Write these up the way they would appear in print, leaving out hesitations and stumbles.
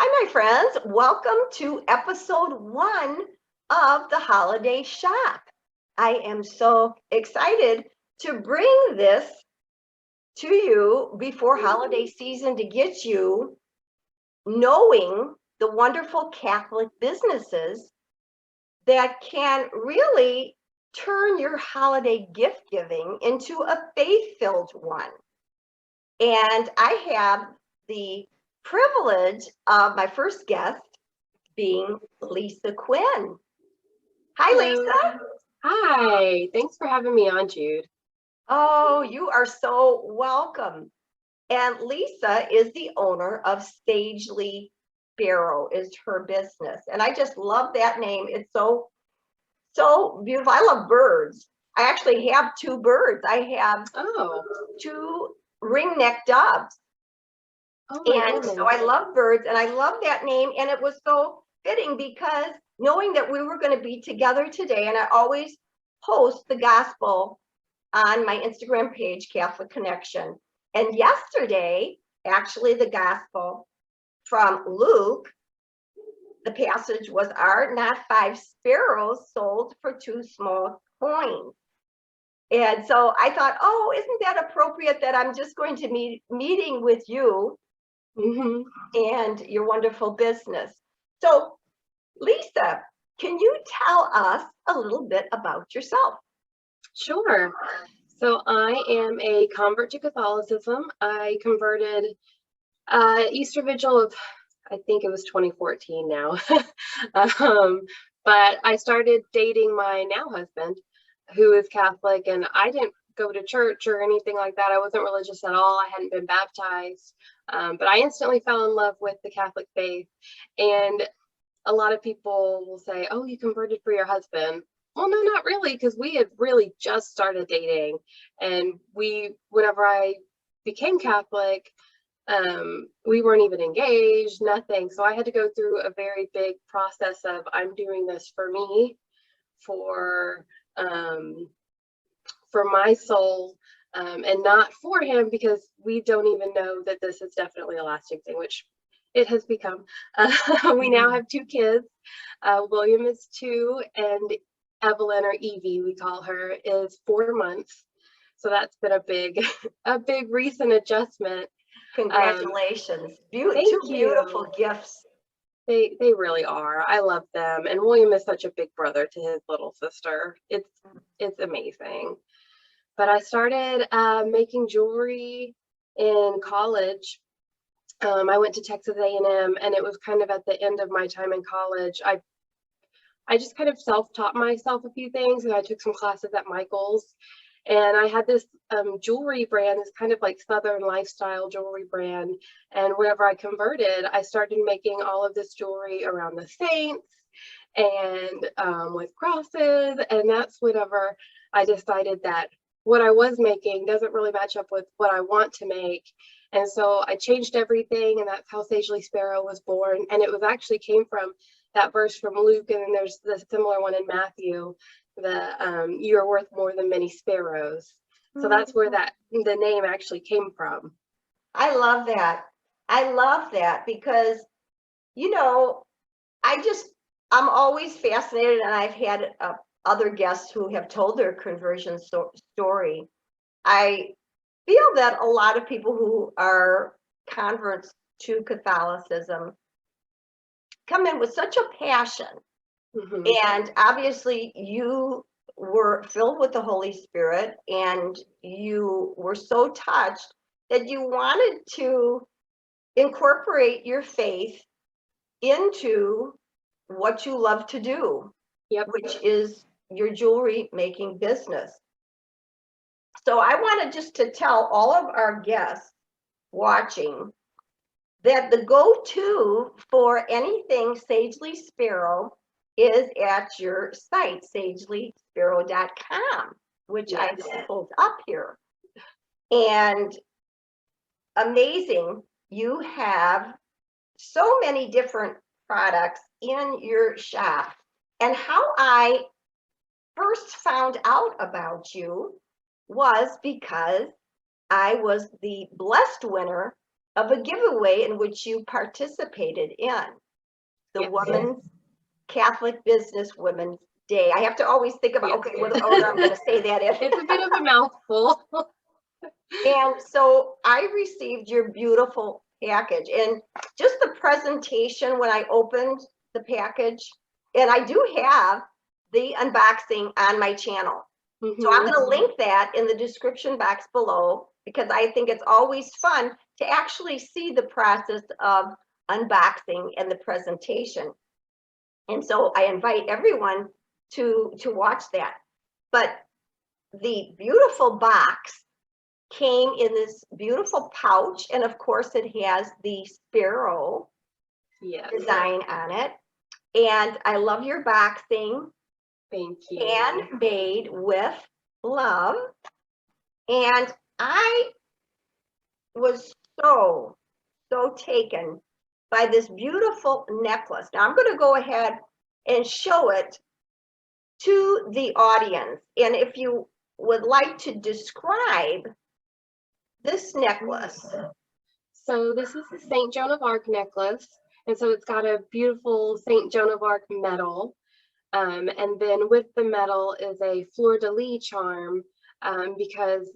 Hi, my friends. Welcome to episode 1 of the Holiday Shop. I am so excited to bring this to you before holiday season to get you knowing the wonderful Catholic businesses that can really turn your holiday gift giving into a faith-filled one. And I have the privilege of my first guest being Lisa Quinn. Hi, Hello. Lisa. Hi. Thanks for having me on, Jude. Oh, you are so welcome. And Lisa is the owner of Sagely Sparrow is her business. And I just love that name. It's so beautiful. I love birds. I actually have 2 birds. I have Oh, 2 ring-necked doves. oh my And so I goodness. love birds and I love that name. And it was so fitting because knowing that we were going to be together today, and I always post the gospel on my Instagram page, Catholic Connection. And yesterday, actually, the gospel from Luke, the passage was, "Are not 5 sparrows sold for 2 small coins?" And so I thought, oh, isn't that appropriate that I'm just going to be meeting with you hmm and your wonderful business. So, Lisa, can you tell us a little bit about yourself? Sure. So I am a convert to Catholicism. I converted Easter Vigil of, I think it was 2014 now. um, but I started dating my now husband, who is Catholic, and I didn't go to church or anything like that. I wasn't religious at all. I hadn't been baptized. But I instantly fell in love with the Catholic faith. And a lot of people will say, "Oh, you converted for your husband." Well, no, not really, because we had really just started dating. And whenever I became Catholic, we weren't even engaged, nothing. So I had to go through a very big process of, I'm doing this for me, for um, for my soul, and not for him, because we don't even know that this is definitely a lasting thing, which it has become. We now have 2 kids. William is 2, and Evelyn, or Evie, we call her, is 4 months. So that's been a big, a big recent adjustment. Congratulations. 2 Thank beautiful you. gifts. They really are. I love them, and William is such a big brother to his little sister. It's amazing. But I started making jewelry in college. I went to Texas A&M, and it was kind of at the end of my time in college. I just kind of self-taught myself a few things, and I took some classes at Michael's. And I had this jewelry brand, this kind of like Southern lifestyle jewelry brand. And whenever I converted, I started making all of this jewelry around the saints and with crosses. And that's whenever I decided that what I was making doesn't really match up with what I want to make. And so I changed everything, and that's how Sagely Sparrow was born. And it was actually came from that verse from Luke, and then there's the similar one in Matthew, you're worth more than many sparrows. So that's where the name actually came from. I love that. I love that because, you know, I'm always fascinated, and I've had other guests who have told their conversion story. I feel that a lot of people who are converts to Catholicism come in with such a passion. hmm And obviously, you were filled with the Holy Spirit and you were so touched that you wanted to incorporate your faith into what you love to do, Yep. which is your jewelry making business. So I wanted just to tell all of our guests watching that the go-to for anything Sagely Sparrow is at your site, sagelysparrow.com, which Yes. I've pulled up here. And amazing, you have so many different products in your shop. And how I first found out about you was because I was the blessed winner of a giveaway in which you participated in, the Yes. Women's Catholic Business Women's Day. I have to always think about, Yes. okay, what order I'm going to say that in. It's a bit of a mouthful. And so I received your beautiful package, and just the presentation when I opened the package, and I do have the unboxing on my channel. So I'm going to link that in the description box below, because I think it's always fun to actually see the process of unboxing and the presentation. And so I invite everyone to watch that. But the beautiful box came in this beautiful pouch, and of course it has the sparrow design on it. And I love your boxing. Thank you. Handmade with love. And I was so taken by this beautiful necklace. Now I'm going to go ahead and show it to the audience. And if you would like to describe this necklace. So this is the St. Joan of Arc necklace. And so it's got a beautiful St. Joan of Arc medal. And then with the medal is a fleur-de-lis charm, because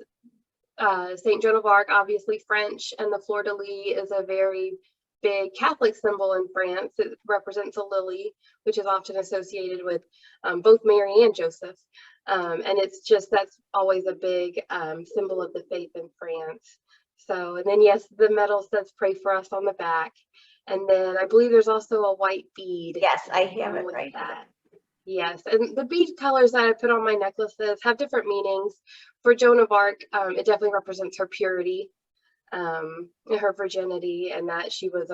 St. Joan of Arc, obviously French, and the fleur-de-lis is a very big Catholic symbol in France. It represents a lily, which is often associated with both Mary and Joseph. And it's just, that's always a big symbol of the faith in France. So, and then yes, the medal says "Pray for us" on the back. And then I believe there's also a white bead. Yes, I have it right here. Yes, and the bead colors that I put on my necklaces have different meanings. For Joan of Arc, it definitely represents her purity, her virginity, and that she was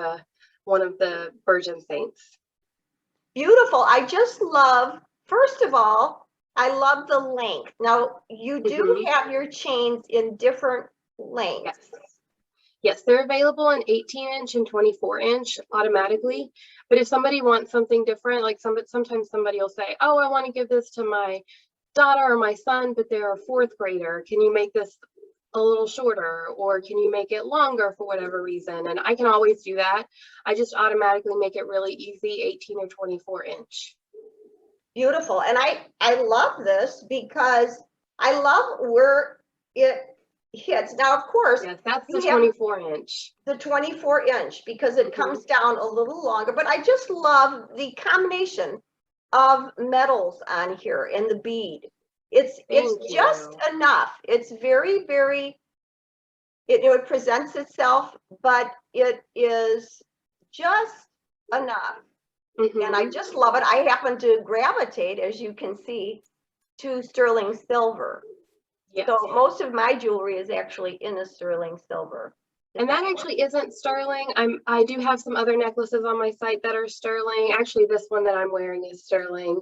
one of the virgin saints. Beautiful. I just love, first of all, I love the length. Now, you do have your chains in different lengths. Yes, they're available in 18-inch and 24-inch automatically. But if somebody wants something different, like sometimes somebody will say, oh, I want to give this to my daughter or my son, but they're a fourth grader. Can you make this a little shorter, or can you make it longer for whatever reason? And I can always do that. I just automatically make it really easy, 18 or 24-inch. Beautiful. And I love this because I love where it hits. Now, of course, yes, that's the 24-inch. The 24-inch, because it comes down a little longer. But I just love the combination of metals on here and the bead. It's just enough. It's very, very, it presents itself, but it is just enough. And I just love it. I happen to gravitate, as you can see, to sterling silver. Yes. So most of my jewelry is actually in a sterling silver. And that actually isn't sterling. I do have some other necklaces on my site that are sterling. Actually, this one that I'm wearing is sterling.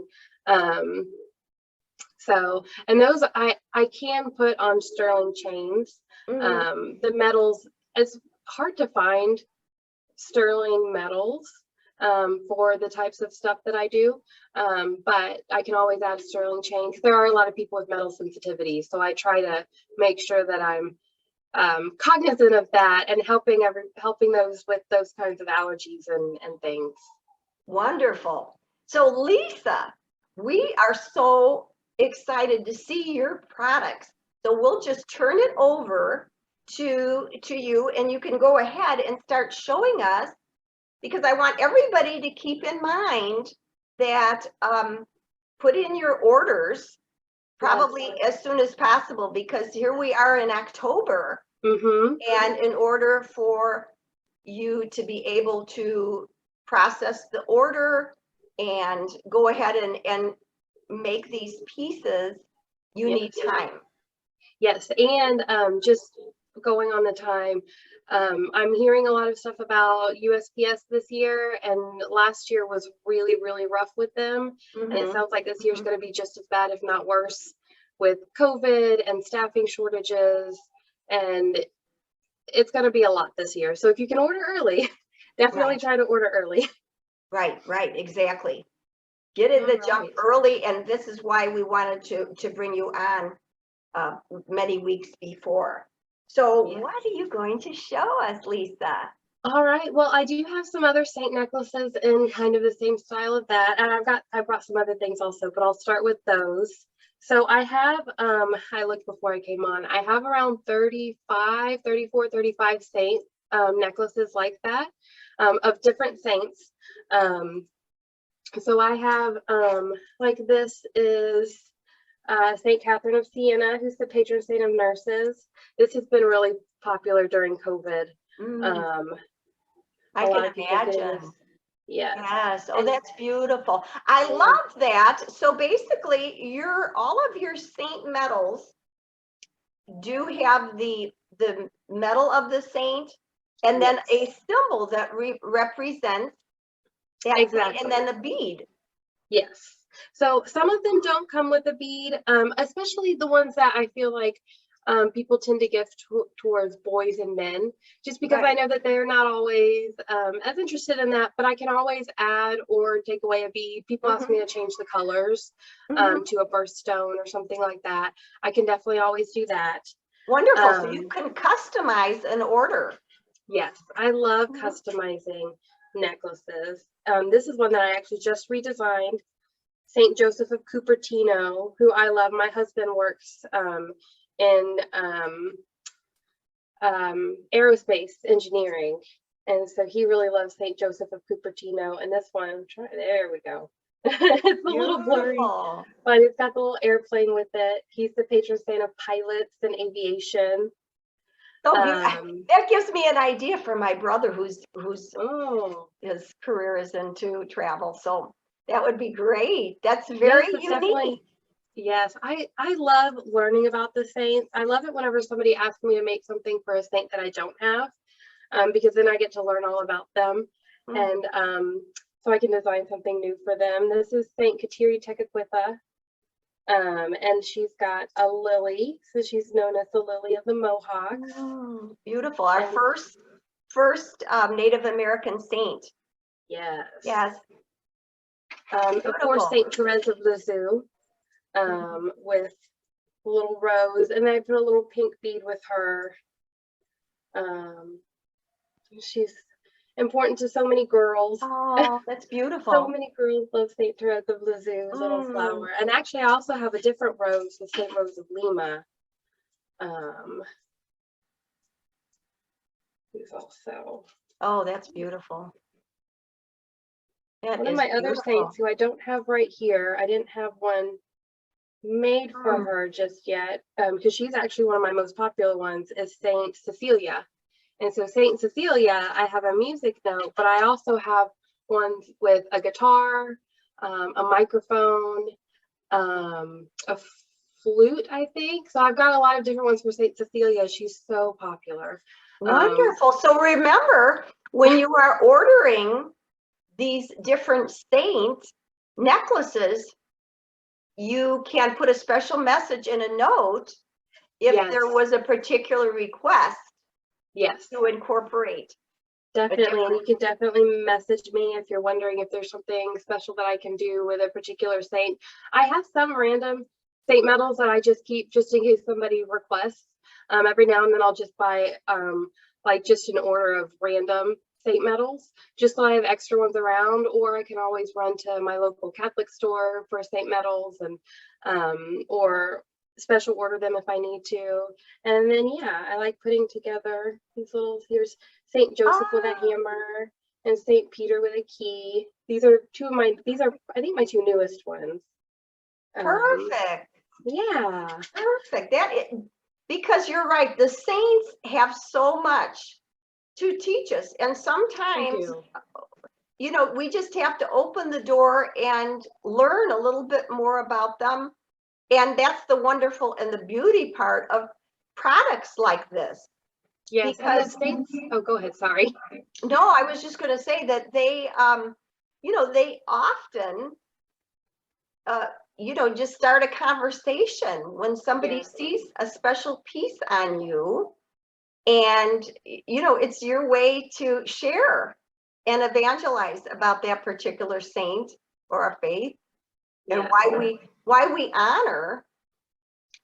So, and those I can put on sterling chains. The metals, it's hard to find sterling metals for the types of stuff that I do, but I can always add sterling chain, because there are a lot of people with metal sensitivity, so I try to make sure that I'm cognizant of that and helping those with those kinds of allergies and things. Wonderful. So Lisa, we are so excited to see your products. So we'll just turn it over to you, and you can go ahead and start showing us, because I want everybody to keep in mind that put in your orders probably as soon as possible, because here we are in October. And in order for you to be able to process the order and go ahead and make these pieces, you need time. Yes, and just going on the time, I'm hearing a lot of stuff about USPS this year, and last year was really, really rough with them. And it sounds like this year's going to be just as bad, if not worse, with COVID and staffing shortages, and it's going to be a lot this year. So if you can order early, definitely try to order early. Right, exactly. Get in the jump early, and this is why we wanted to bring you on many weeks before. So Yeah. what are you going to show us, Lisa? All right. Well, I do have some other saint necklaces in kind of the same style of that. And I brought some other things also, but I'll start with those. So I have, I looked before I came on, I have around 35, 34, 35 saint necklaces like that, of different saints. So I have, like this is St. Catherine of Siena, who's the patron saint of nurses. This has been really popular during COVID. I A lot can of people getting this. imagine. Yes. Yes. Oh, And that's beautiful. I love that. So basically, all of your saint medals do have the medal of the saint, and then a symbol that represents that saint, exactly. and then the bead. Yes. So some of them don't come with a bead, especially the ones that I feel like people tend to give towards boys and men, just because I Right. know that they're not always as interested in that, but I can always add or take away a bead. People ask me to change the colors to a birthstone or something like that. I can definitely always do that. Wonderful. So you can customize an order. Yes, I love customizing necklaces. This is one that I actually just redesigned. St. Joseph of Cupertino, who I love. My husband works in aerospace engineering, and so he really loves St. Joseph of Cupertino. And this one, there we go. It's a little blurry, but it's got the little airplane with it. He's the patron saint of pilots and aviation. So that gives me an idea for my brother, whose his career is into travel. So that would be great. That's very unique. Yes, I love learning about the saints. I love it whenever somebody asks me to make something for a saint that I don't have, because then I get to learn all about them, and so I can design something new for them. This is Saint Kateri Tekakwitha, and she's got a lily, so she's known as the Lily of the Mohawks. Beautiful. Our first Native American saint. Yes. Yes. Of course, Saint Therese of Lisieux, with a little rose, and I put a little pink bead with her. She's important to so many girls. Oh, that's beautiful. So many girls love Saint Therese of Lisieux's little flower. And actually, I also have a different rose, the Saint Rose of Lima. Who's also. Oh, that's beautiful. One of my other saints who I don't have right here, I didn't have one made for her just yet, because she's actually one of my most popular ones, is Saint Cephelia. And so Saint Cephelia, I have a music note, but I also have ones with a guitar, a microphone, a flute, I think. So I've got a lot of different ones for Saint Cephelia. She's so popular. Wonderful. So remember, when you are ordering these different saint necklaces, you can put a special message in a note if there was a particular request to incorporate. Definitely, and you can definitely message me if you're wondering if there's something special that I can do with a particular saint. I have some random saint medals that I just keep just in case somebody requests. Every now and then I'll just buy like just an order of random saint medals, just so I have extra ones around, or I can always run to my local Catholic store for saint medals, and or special order them if I need to. And then I like putting together these little, here's Saint Joseph with a hammer and Saint Peter with a key. These are I think my two newest ones. Perfect. Perfect. Because you're right, the saints have so much to teach us, and sometimes we just have to open the door and learn a little bit more about them. And that's the wonderful and the beauty part of products like this. Yes, because go ahead, sorry. No, I was just going to say that they they often just start a conversation when somebody sees a special piece on you, and it's your way to share and evangelize about that particular saint or a faith, and why we honor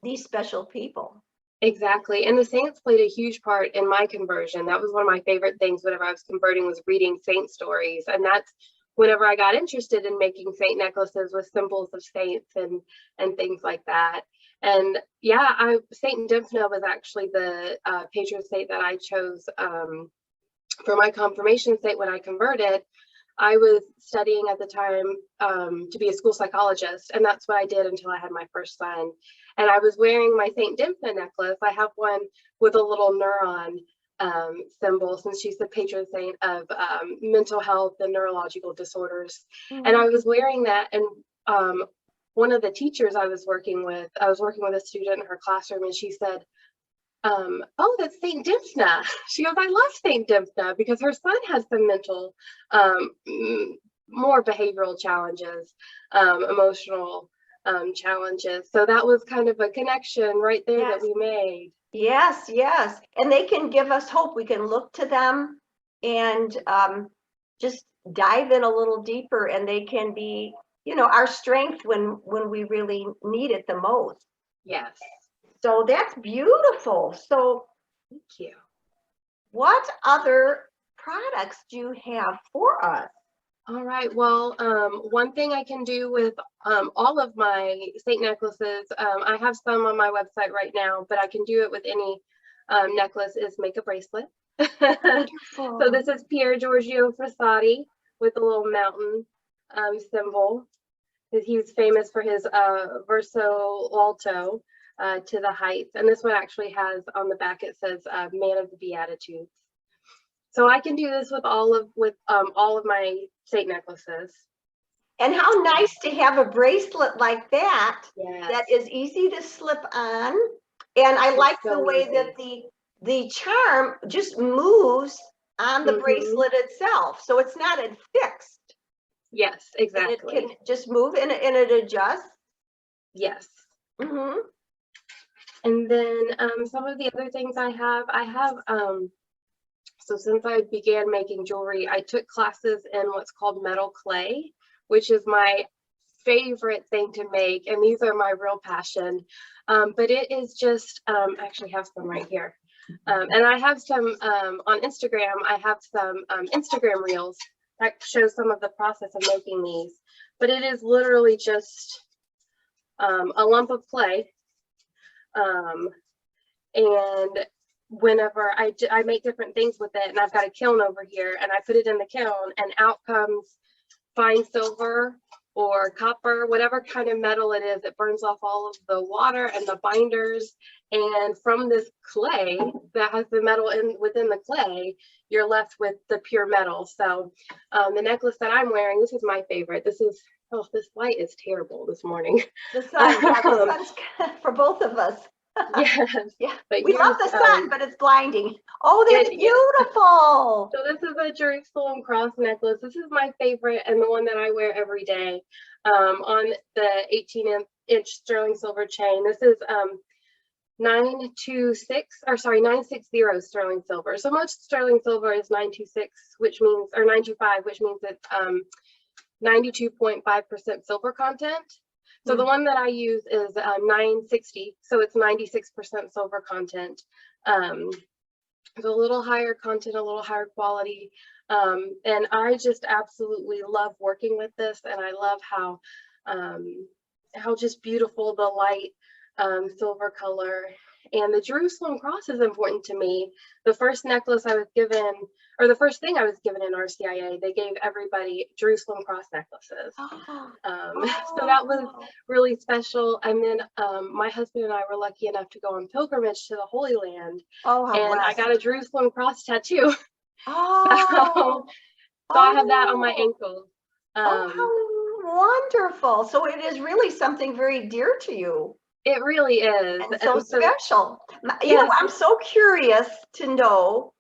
these special people. Exactly. And the saints played a huge part in my conversion. That was one of my favorite things whenever I was converting, was reading saint stories. And that's whenever I got interested in making saint necklaces with symbols of saints and things like that. And yeah, Saint Dymphna was actually the patron saint that I chose for my confirmation saint when I converted. I was studying at the time to be a school psychologist, and that's what I did until I had my first son. And I was wearing my Saint Dymphna necklace. I have one with a little neuron symbol, since she's the patron saint of mental health and neurological disorders. Mm-hmm. And I was wearing that, and one of the teachers I was working with a student in her classroom, and she said, oh, that's Saint Dymphna. She goes, I love Saint Dymphna, because her son has some mental, more behavioral challenges, emotional challenges. So that was kind of a connection right there. Yes. That we made. Yes, yes. And they can give us hope. We can look to them and just dive in a little deeper, and they can be, our strength when we really need it the most. Yes. So that's beautiful. So thank you. What other products do you have for us? All right. Well, one thing I can do with all of my saint necklaces, I have some on my website right now, but I can do it with any necklace, is make a bracelet. So this is Pier Giorgio Frassati with a little mountain symbol. He's famous for his verso alto to the heights. And this one actually has on the back, it says Man of the Beatitudes. So I can do this with all of my saint necklaces. And how nice to have a bracelet like that. Yes. That is easy to slip on. And I like the way that the charm just moves on the bracelet itself. So it's not fixed. Yes, exactly. And it can just move and it adjusts. Yes. Mm-hmm. And then some of the other things I have, so since I began making jewelry, I took classes in what's called metal clay, which is my favorite thing to make. And these are my real passion. But it is just, I actually have some right here. And I have some on Instagram. I have some Instagram reels that show some of the process of making these. But it is literally just a lump of clay. And whenever I make different things with it, and I've got a kiln over here, and I put it in the kiln, and out comes fine silver or copper, whatever kind of metal it is. It burns off all of the water and the binders, and from this clay that has the metal within the clay, you're left with the pure metal. So the necklace that I'm wearing, this is my favorite. This light is terrible this morning. The sun, yeah, the sun's for both of us. Yes. Yeah, we love the sun, but it's blinding. Oh, that's beautiful. Yes. So this is a Jerusalem cross necklace. This is my favorite and the one that I wear every day on the 18-inch sterling silver chain. This is 960 sterling silver. So most sterling silver is 926, which means, or 925, which means it's 92.5% silver content. So the one that I use is 960, so it's 96% silver content. It's a little higher content, a little higher quality, and I just absolutely love working with this, and I love how just beautiful the light silver color. And the Jerusalem cross is important to me. The first necklace I was given, or the first thing I was given in RCIA, they gave everybody Jerusalem cross necklaces. So that was really special. And then my husband and I were lucky enough to go on pilgrimage to the Holy Land. And I got a Jerusalem cross tattoo. So I have that on my ankle. How wonderful. So it is really something very dear to you. It really is. And so special. You know, I'm so curious to know,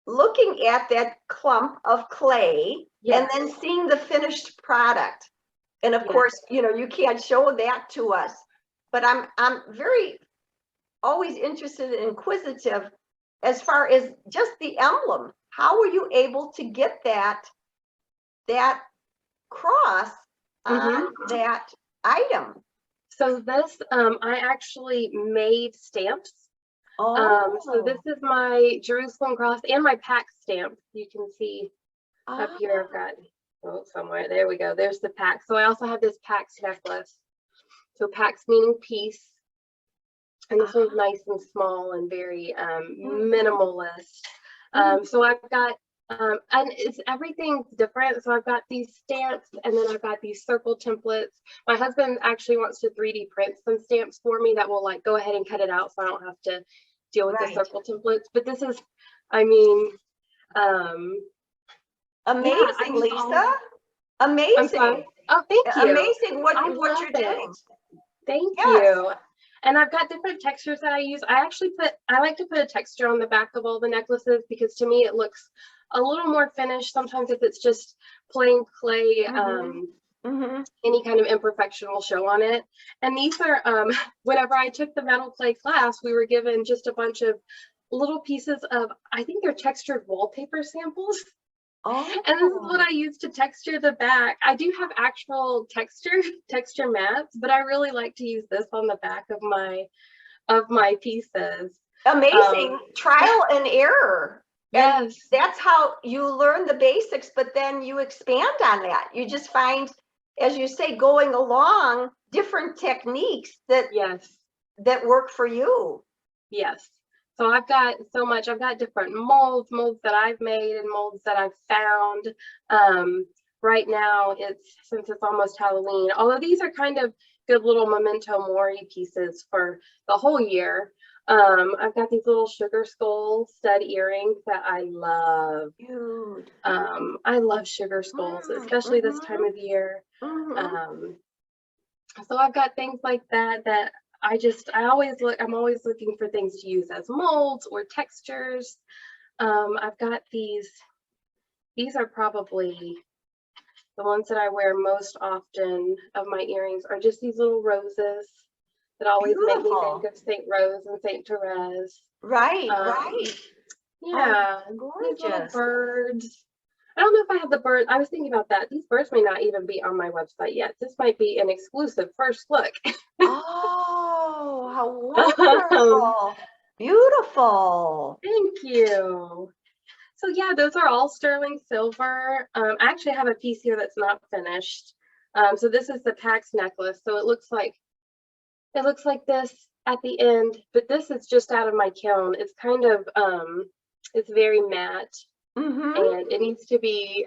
looking at that clump of clay and then seeing the finished product. And of course, you know, you can't show that to us, but I'm very always interested and inquisitive as far as just the emblem. How were you able to get that cross on that item? So this, I actually made stamps So this is my Jerusalem cross and my Pax stamp. You can see up here I've got somewhere. There we go. There's the Pax. So I also have this Pax necklace. So Pax meaning peace. And this one's nice and small and very minimalist. So I've got, and everything's different. So I've got these stamps, and then I've got these circle templates. My husband actually wants to 3D print some stamps for me that will like go ahead and cut it out, so I don't have to deal with the circle templates. But this is, I mean, amazing, Lisa. Amazing. Oh, thank you. Amazing what you're doing. Thank you. And I've got different textures that I use. I like to put a texture on the back of all the necklaces because to me it looks a little more finished. Sometimes if it's just plain clay, any kind of imperfection will show on it. And these are, whenever I took the metal clay class, we were given just a bunch of little pieces of, I think they're textured wallpaper samples. And this is what I use to texture the back. I do have actual texture mats, but I really like to use this on the back of my pieces. Amazing. Trial and error. Yes. And that's how you learn the basics, but then you expand on that. You just find, as you say, going along different techniques that work for you. Yes. So I've got so much. I've got different molds that I've made and molds that I've found. Right now, since it's almost Halloween, although these are kind of good little memento mori pieces for the whole year. I've got these little sugar skull stud earrings that I love. Dude. I love sugar skulls, especially this time of year. So I've got things like that I'm always looking for things to use as molds or textures. I've got these are probably the ones that I wear most often of my earrings are just these little roses that always make me think of Saint Rose and Saint Therese. Right. Yeah, gorgeous. These little birds. I don't know if I have the birds. I was thinking about that. These birds may not even be on my website yet. This might be an exclusive first look. Oh, how wonderful. Beautiful. Thank you. So yeah, those are all sterling silver. I actually have a piece here that's not finished. So this is the Pax necklace. So it looks like this at the end, but this is just out of my kiln. It's kind of, it's very matte. And it needs to be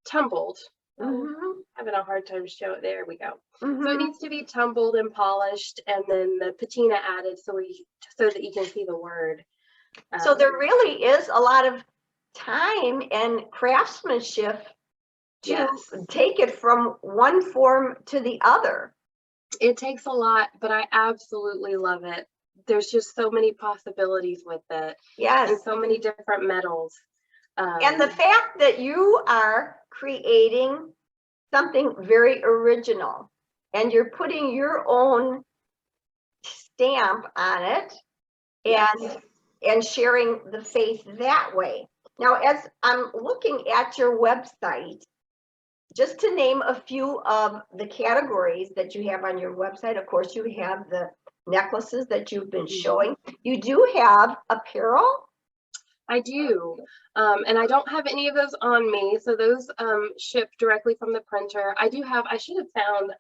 tumbled. Having a hard time showing it. There we go. So it needs to be tumbled and polished, and then the patina added so that you can see the word. So there really is a lot of time and craftsmanship to take it from one form to the other. It takes a lot, but I absolutely love it. There's just so many possibilities with it. Yes. And so many different metals. And the fact that you are creating something very original and you're putting your own stamp on it and sharing the faith that way. Now, as I'm looking at your website, just to name a few of the categories that you have on your website, of course, you have the necklaces that you've been showing. You do have apparel. I do, and I don't have any of those on me, so those ship directly from the printer. I should have found,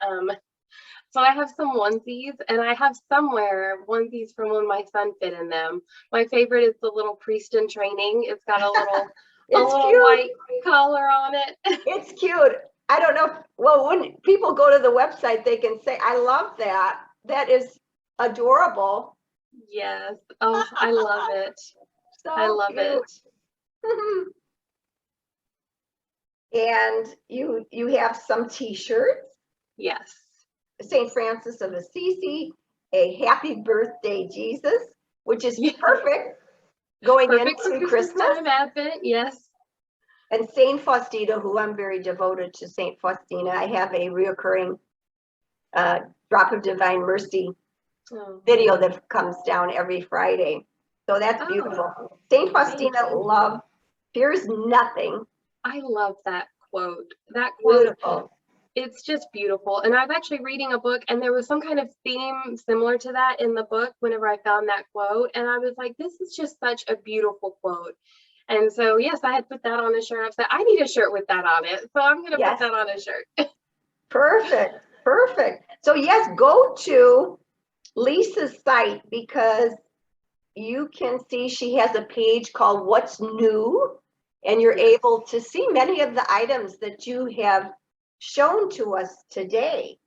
so I have some onesies, and I have somewhere onesies from when my son fit in them. My favorite is the little priest in training. It's got a little, white collar on it. It's cute. I don't know, well, when people go to the website, they can say, I love that. That is adorable. Yes, oh, I love it. So I love cute. And you have some t-shirts. Yes. St. Francis of Assisi, a happy birthday, Jesus, which is perfect going into Christmas. Time, Advent, yes. And St. Faustina, who I'm very devoted to St. Faustina. I have a reoccurring Drop of Divine Mercy video that comes down every Friday. So that's beautiful. St. Faustina, love, fears nothing. I love that quote. That quote, beautiful. It's just beautiful. And I'm actually reading a book, and there was some kind of theme similar to that in the book whenever I found that quote. And I was like, this is just such a beautiful quote. And so, yes, I had put that on a shirt. I said, I need a shirt with that on it. So I'm going to Yes. put that on a shirt. Perfect. Perfect. So yes, go to Lisa's site because you can see she has a page called What's New, and you're able to see many of the items that you have shown to us today.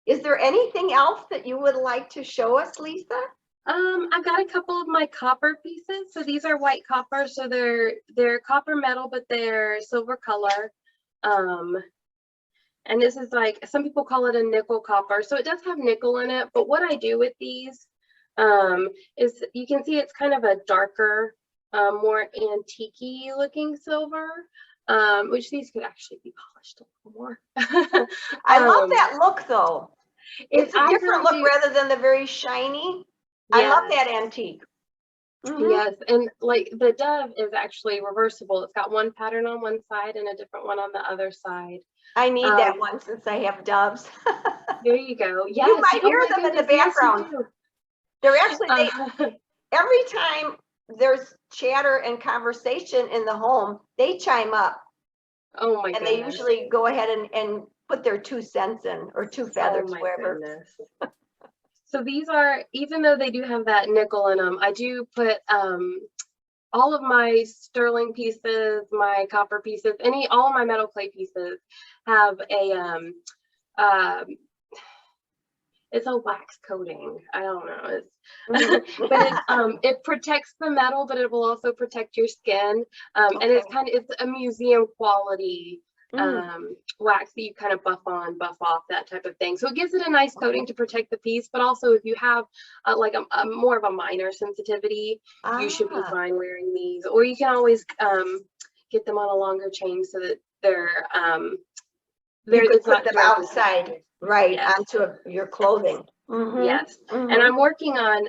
Is there anything else that you would like to show us, Lisa? I've got a couple of my copper pieces. So these are white copper. So they're copper metal, but they're silver color. And this is like, some people call it a nickel copper. So it does have nickel in it. But what I do with these is, you can see it's kind of a darker, more antique-y looking silver, which these could actually be polished a little more. I love that look though. It's a different look really rather than the very shiny. I love that antique. Yes, and like the dove is actually reversible. It's got one pattern on one side and a different one on the other side. I need that one since I have doves. There you go. Yes, You might hear them in the background. Yes, They're actually, every time there's chatter and conversation in the home, they chime up. Oh my and goodness. They usually go ahead and put their 2 cents in, or 2 feathers, wherever. So these are, even though they do have that nickel in them, I do put all of my sterling pieces, my copper pieces, all of my metal clay pieces have a it's a wax coating. I don't know. But it protects the metal, but it will also protect your skin. And it's a museum quality wax that you kind of buff on, buff off, that type of thing. So it gives it a nice coating to protect the piece, but also if you have like a more of a minor sensitivity, you should be fine wearing these. Or you can always get them on a longer chain so that you could put them outside, right, onto your clothing. Yes, and I'm working on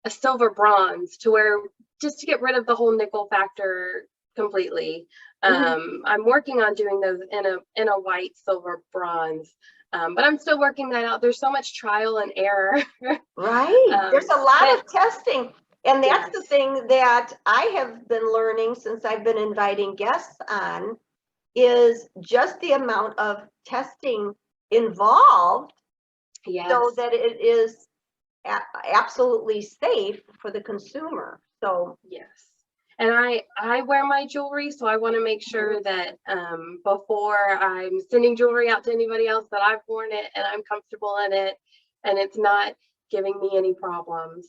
a silver bronze to where, just to get rid of the whole nickel factor completely. I'm working on doing those in a white, silver, bronze, but I'm still working that out. There's so much trial and error. Right. There's a lot of testing. And that's the thing that I have been learning since I've been inviting guests on, is just the amount of testing involved so that it is absolutely safe for the consumer. So yes. And I wear my jewelry, so I want to make sure that before I'm sending jewelry out to anybody else, that I've worn it and I'm comfortable in it and it's not giving me any problems.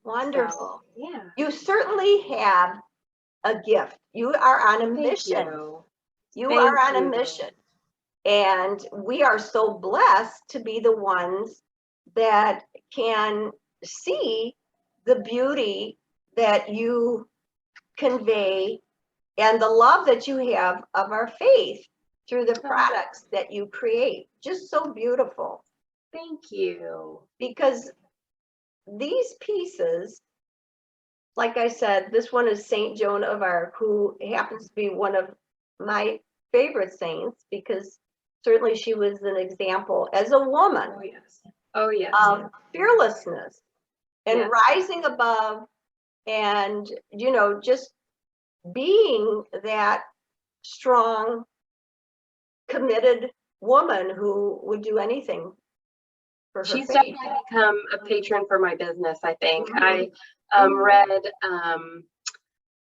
Wonderful. So, yeah. You certainly have a gift. You are on a mission. You are on a mission. And we are so blessed to be the ones that can see the beauty that you convey and the love that you have of our faith through the products that you create. Just so beautiful. Thank you. Because these pieces, like I said, this one is Saint Joan of Arc, who happens to be one of my favorite saints, because certainly she was an example as a woman of fearlessness and rising above, and just being that strong, committed woman who would do anything for her faith. She's definitely become a patron for my business, I think. I read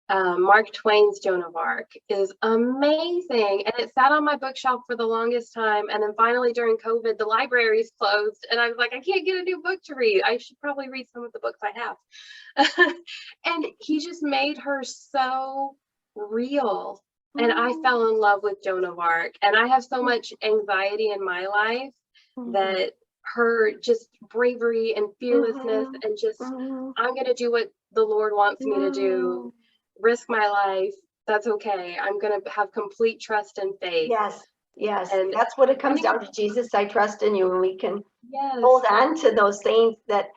Mark Twain's Joan of Arc is amazing, and it sat on my bookshelf for the longest time, and then finally during COVID the libraries closed and I was like, I can't get a new book to read. I should probably read some of the books I have. And he just made her so real, and I fell in love with Joan of Arc, and I have so much anxiety in my life that her just bravery and fearlessness and just I'm gonna do what the Lord wants me to do, risk my life, that's okay, I'm gonna have complete trust and faith. Yes, and that's what it comes down to. Jesus, I trust in you. And we can hold on to those things that,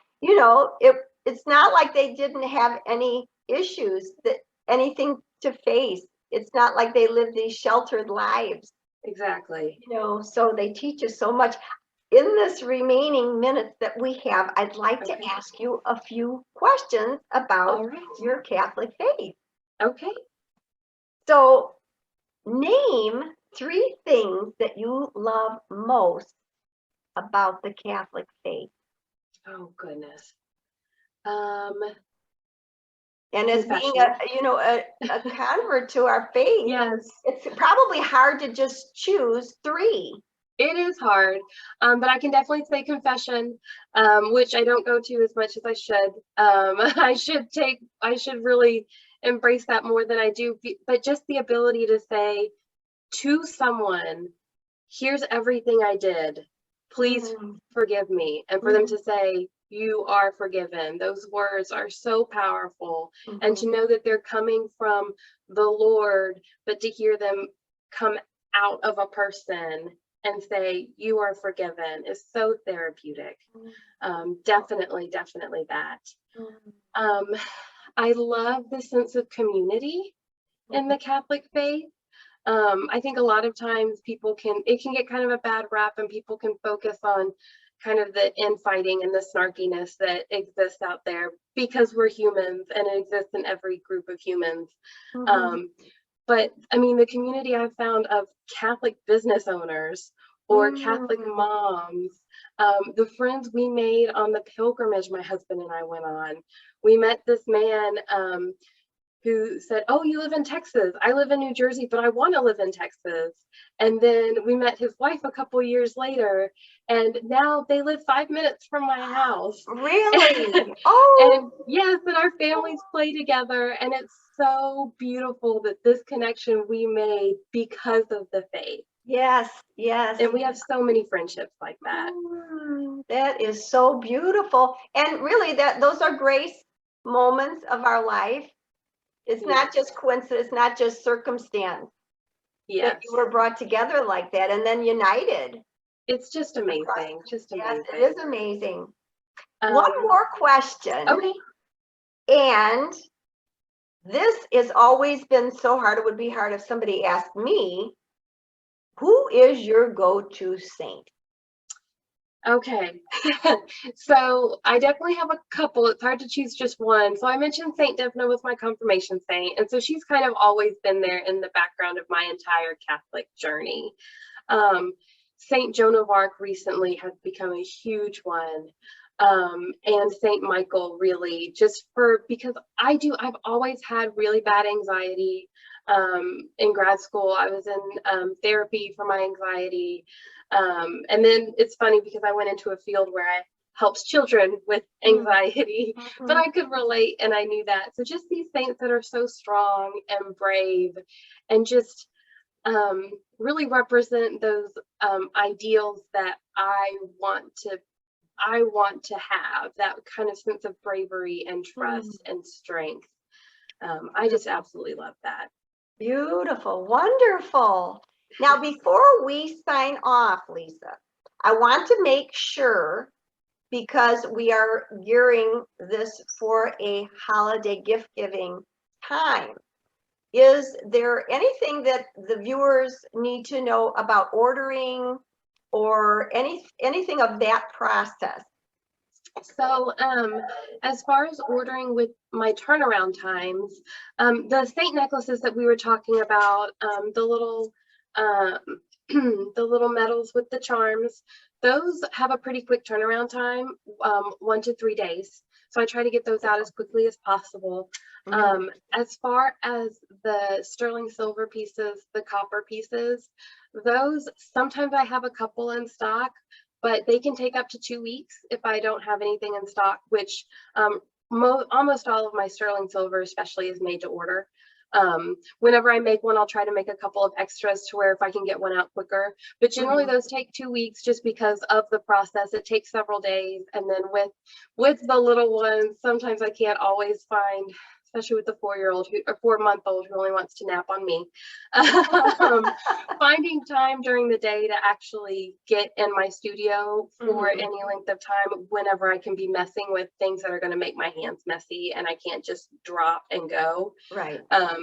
it's not like they didn't have any issues, that anything to face. it's not like they live these sheltered lives, Exactly. so they teach us so much. In this remaining minutes that we have, I'd like to Okay. ask you a few questions about All right. your Catholic faith. Okay. So, name 3 things that you love most about the Catholic faith. Oh goodness. Um, And as being Confession. a convert to our faith, Yes, it's probably hard to just choose 3. it is hard, but I can definitely say confession, which I don't go to as much as I should. I should really embrace that more than I do. But just the ability to say to someone, here's everything I did. Please Mm, forgive me. And for them to say, you are forgiven. Those words are so powerful. And mhm. to know that they're coming from the Lord, but to hear them come out of a person and say, you are forgiven is so therapeutic. Definitely that. Mhm. Um, I love the sense of community in the Catholic faith. I think a lot of times it can get kind of a bad rap, and people can focus on kind of the infighting and the snarkiness that exists out there because we're humans and it exists in every group of humans. Mhm. But I mean, the community I've found of Catholic business owners or Catholic Mm. moms, the friends we made on the pilgrimage my husband and I went on. We met this man who said, "Oh, you live in Texas. I live in New Jersey, but I want to live in Texas." And then we met his wife a couple years later, and now they live 5 minutes from my house. Really? Oh, And yes, and our families play together, and it's so beautiful that this connection we made because of the faith. yes, yes. And we have so many friendships like that. That is so beautiful. And really, those are grace moments of our life. It's not Yes. just coincidence, not just circumstance that Yes. you were brought together like that and then united It's just across. amazing. Just Yes, it amazing. is amazing. One Um, more question, okay. and this has always been so hard. It would be hard if somebody asked me, who is your go-to saint? Okay. So I definitely have a couple. It's hard to choose just one. So I mentioned Saint Devna was my confirmation saint. And so she's kind of always been there in the background of my entire Catholic journey. Um, Saint Joan of Arc recently has become a huge one. And Saint Michael really because I've always had really bad anxiety. In grad school, I was in therapy for my anxiety. And then it's funny because I went into a field where I helps children with anxiety, but Mhm. I could relate and I knew that. So just these saints that are so strong and brave and just really represent those ideals that I want to have, that kind of sense of bravery and Mhm. trust and strength. I just absolutely love that. Beautiful, wonderful. Now, before we sign off, Lisa, I want to make sure, because we are gearing this for a holiday gift giving time, is there anything that the viewers need to know about ordering or anything of that process? So, as far as ordering with my turnaround times, the Saint necklaces that we were talking about, um, the little medals with the charms, those have a pretty quick turnaround time, 1 to 3 days. So I try to get those out as quickly as possible. As far as the sterling silver pieces, the copper pieces, those sometimes I have a couple in stock, but they can take up to 2 weeks if I don't have anything in stock, which almost all of my sterling silver especially is made to order. Whenever I make one, I'll try to make a couple of extras to where if I can get one out quicker, but generally those take 2 weeks just because of the process. It takes several days. And then with the little ones, sometimes I can't always find especially with the 4-year-old or 4-month-old who only wants to nap on me. Finding time during the day to actually get in my studio for any length of time whenever I can be messing with things that are going to make my hands messy and I can't just drop and go. Right.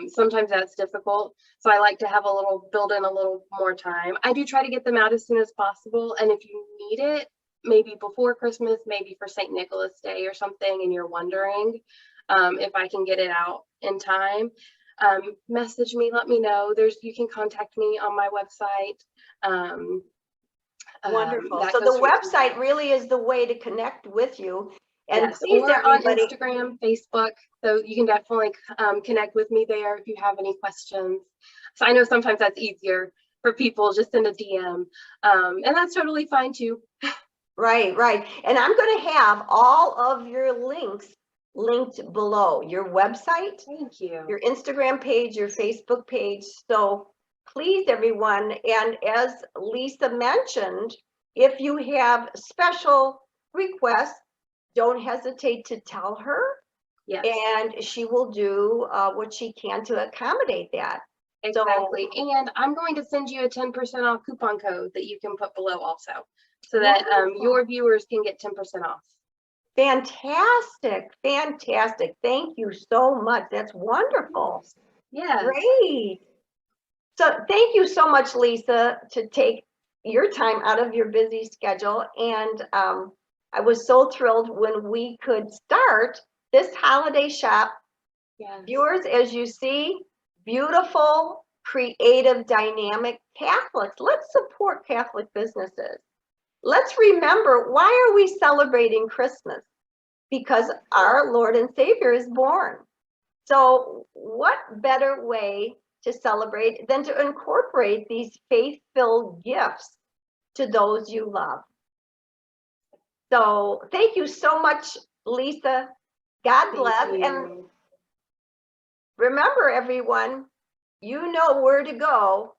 Sometimes that's difficult. So I like to have build in a little more time. I do try to get them out as soon as possible. And if you need it, maybe before Christmas, maybe for St. Nicholas Day or something, and you're wondering if I can get it out in time, message me, let me know. You can contact me on my website. Wonderful. So the website really is the way to connect with you. And yes, please, or everybody, on Instagram, Facebook. So you can definitely connect with me there if you have any questions. So I know sometimes that's easier for people, just send a DM. And that's totally fine too. Right, right. And I'm going to have all of your links linked below, your website, Thank you, your Instagram page, your Facebook page. So please, everyone, and as Lisa mentioned, if you have special requests, don't hesitate to tell her. yes, and she will do what she can to accommodate that. exactly. So, and I'm going to send you a 10% off coupon code that you can put below also, so that your viewers can get 10% off. Fantastic, fantastic. Thank you so much. That's wonderful. Yeah. Great. So thank you so much, Lisa, to take your time out of your busy schedule. And I was so thrilled when we could start this holiday shop. Yes. Viewers, as you see, beautiful, creative, dynamic Catholics. Let's support Catholic businesses. Let's remember, why are we celebrating Christmas? Because our Lord and Savior is born. So what better way to celebrate than to incorporate these faith-filled gifts to those you love? So thank you so much, Lisa. God bless. And remember, everyone, you know where to go.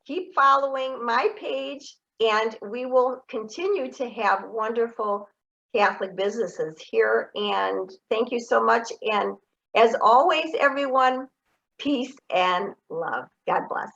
Keep following my page, and we will continue to have wonderful Catholic businesses here. And thank you so much. And as always, everyone, peace and love. God bless.